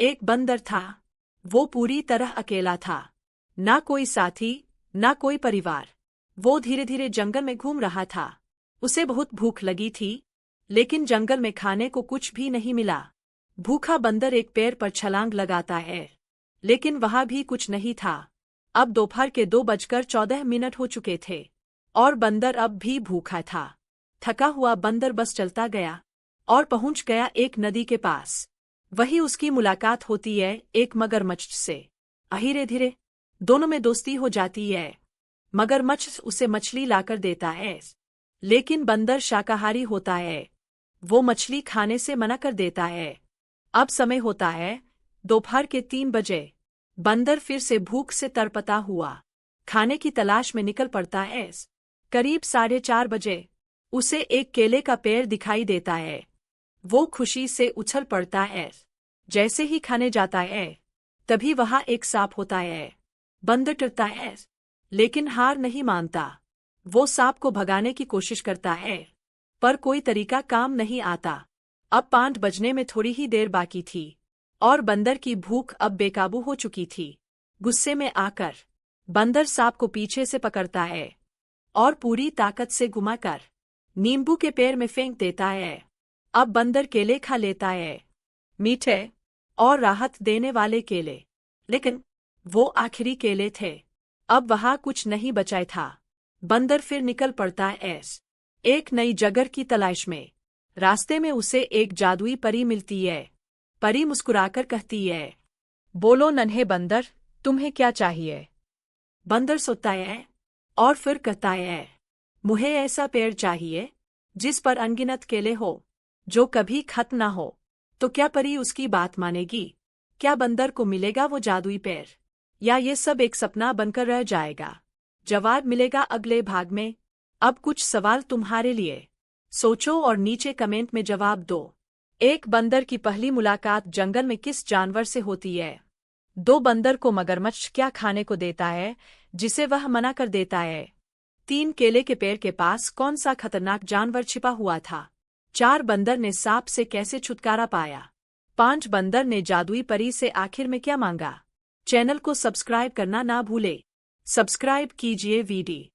एक बंदर था। वो पूरी तरह अकेला था। ना कोई साथी, ना कोई परिवार। वो धीरे धीरे जंगल में घूम रहा था। उसे बहुत भूख लगी थी, लेकिन जंगल में खाने को कुछ भी नहीं मिला। भूखा बंदर एक पेड़ पर छलांग लगाता है, लेकिन वहां भी कुछ नहीं था। अब दोपहर के 2:14 हो चुके थे, और बंदर अब भी भूखा था। थका हुआ बंदर बस चलता गया और पहुंच गया एक नदी के पास। वही उसकी मुलाकात होती है एक मगरमच्छ से। धीरे धीरे दोनों में दोस्ती हो जाती है। मगरमच्छ उसे मछली लाकर देता है, लेकिन बंदर शाकाहारी होता है। वो मछली खाने से मना कर देता है। अब समय होता है दोपहर के 3 बजे। बंदर फिर से भूख से तड़पता हुआ खाने की तलाश में निकल पड़ता है। करीब 4:30 बजे उसे एक केले का पेड़ दिखाई देता है। वो खुशी से उछल पड़ता है। जैसे ही खाने जाता है, तभी वहां एक सांप होता है। बंदर डरता है, लेकिन हार नहीं मानता। वो सांप को भगाने की कोशिश करता है, पर कोई तरीका काम नहीं आता। अब 5 बजने में थोड़ी ही देर बाकी थी, और बंदर की भूख अब बेकाबू हो चुकी थी। गुस्से में आकर बंदर सांप को पीछे से पकड़ता है और पूरी ताकत से घुमाकर नींबू के पेड़ में फेंक देता है। अब बंदर केले खा लेता है, मीठे और राहत देने वाले केले, लेकिन वो आखिरी केले थे। अब वहां कुछ नहीं बचा था। बंदर फिर निकल पड़ता है एक नई जगह की तलाश में। रास्ते में उसे एक जादुई परी मिलती है। परी मुस्कुराकर कहती है, बोलो नन्हे बंदर, तुम्हें क्या चाहिए? बंदर सोचता है और फिर कहता है, मुझे ऐसा पेड़ चाहिए जिस पर अनगिनत केले हो, जो कभी खत्म ना हो। तो क्या परी उसकी बात मानेगी? क्या बंदर को मिलेगा वो जादुई पेड़, या ये सब एक सपना बनकर रह जाएगा? जवाब मिलेगा अगले भाग में। अब कुछ सवाल तुम्हारे लिए। सोचो और नीचे कमेंट में जवाब दो। एक बंदर की पहली मुलाकात जंगल में किस जानवर से होती है? 2 बंदर को मगरमच्छ क्या खाने को देता है जिसे वह मना कर देता है? 3 केले के पेड़ के पास कौन सा खतरनाक जानवर छिपा हुआ था? 4 बंदर ने सांप से कैसे छुटकारा पाया? 5 बंदर ने जादुई परी से आखिर में क्या मांगा? चैनल को सब्सक्राइब करना ना भूले। सब्सक्राइब कीजिए वीडियो।